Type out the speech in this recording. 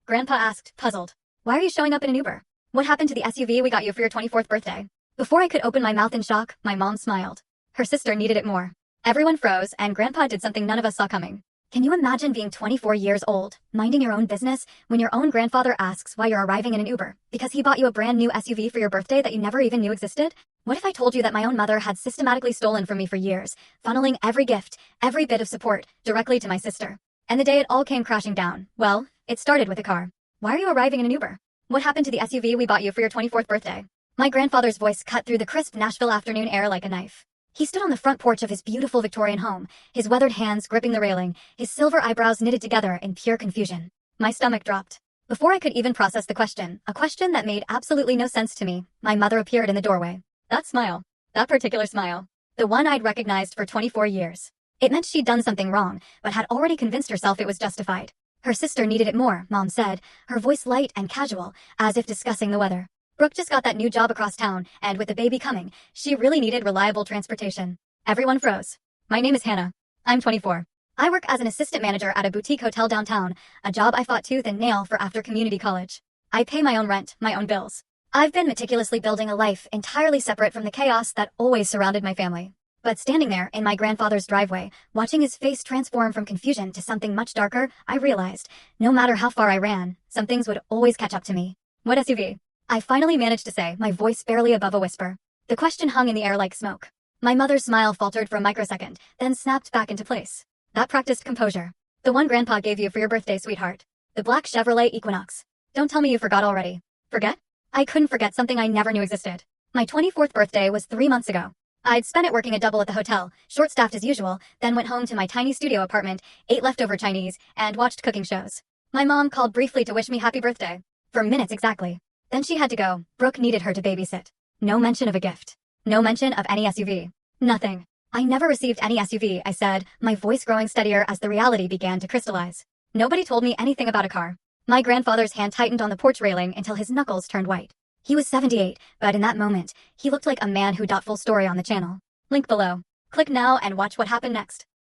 Grandpa asked, puzzled. Why are you showing up in an Uber? What happened to the SUV we got you for your 24th birthday? Before I could open my mouth in shock, my mom smiled. Her sister needed it more. Everyone froze, and Grandpa did something none of us saw coming. Can you imagine being 24 years old, minding your own business, when your own grandfather asks why you're arriving in an Uber? Because he bought you a brand new SUV for your birthday that you never even knew existed? What if I told you that my own mother had systematically stolen from me for years, funneling every gift, every bit of support, directly to my sister? And the day it all came crashing down, well, it started with a car. Why are you arriving in an Uber? What happened to the SUV we bought you for your 24th birthday? My grandfather's voice cut through the crisp Nashville afternoon air like a knife. He stood on the front porch of his beautiful Victorian home, his weathered hands gripping the railing, his silver eyebrows knitted together in pure confusion. My stomach dropped. Before I could even process the question, a question that made absolutely no sense to me, my mother appeared in the doorway. That smile. That particular smile. The one I'd recognized for 24 years. It meant she'd done something wrong, but had already convinced herself it was justified. Her sister needed it more, Mom said, her voice light and casual, as if discussing the weather. Brooke just got that new job across town, and with the baby coming, she really needed reliable transportation. Everyone froze. My name is Hannah. I'm 24. I work as an assistant manager at a boutique hotel downtown, a job I fought tooth and nail for after community college. I pay my own rent, my own bills. I've been meticulously building a life entirely separate from the chaos that always surrounded my family. But standing there in my grandfather's driveway, watching his face transform from confusion to something much darker, I realized, no matter how far I ran, some things would always catch up to me. What SUV? I finally managed to say, my voice barely above a whisper. The question hung in the air like smoke. My mother's smile faltered for a microsecond, then snapped back into place. That practiced composure. The one Grandpa gave you for your birthday, sweetheart. The black Chevrolet Equinox. Don't tell me you forgot already. Forget? I couldn't forget something I never knew existed. My 24th birthday was 3 months ago. I'd spent it working a double at the hotel, short-staffed as usual, then went home to my tiny studio apartment, ate leftover Chinese, and watched cooking shows. My mom called briefly to wish me happy birthday. For minutes exactly. Then she had to go. Brooke needed her to babysit. No mention of a gift. No mention of any SUV. Nothing. I never received any SUV, I said, my voice growing steadier as the reality began to crystallize. Nobody told me anything about a car. My grandfather's hand tightened on the porch railing until his knuckles turned white. He was 78, but in that moment, he looked like a man who. Full story on the channel. Link below. Click now and watch what happened next.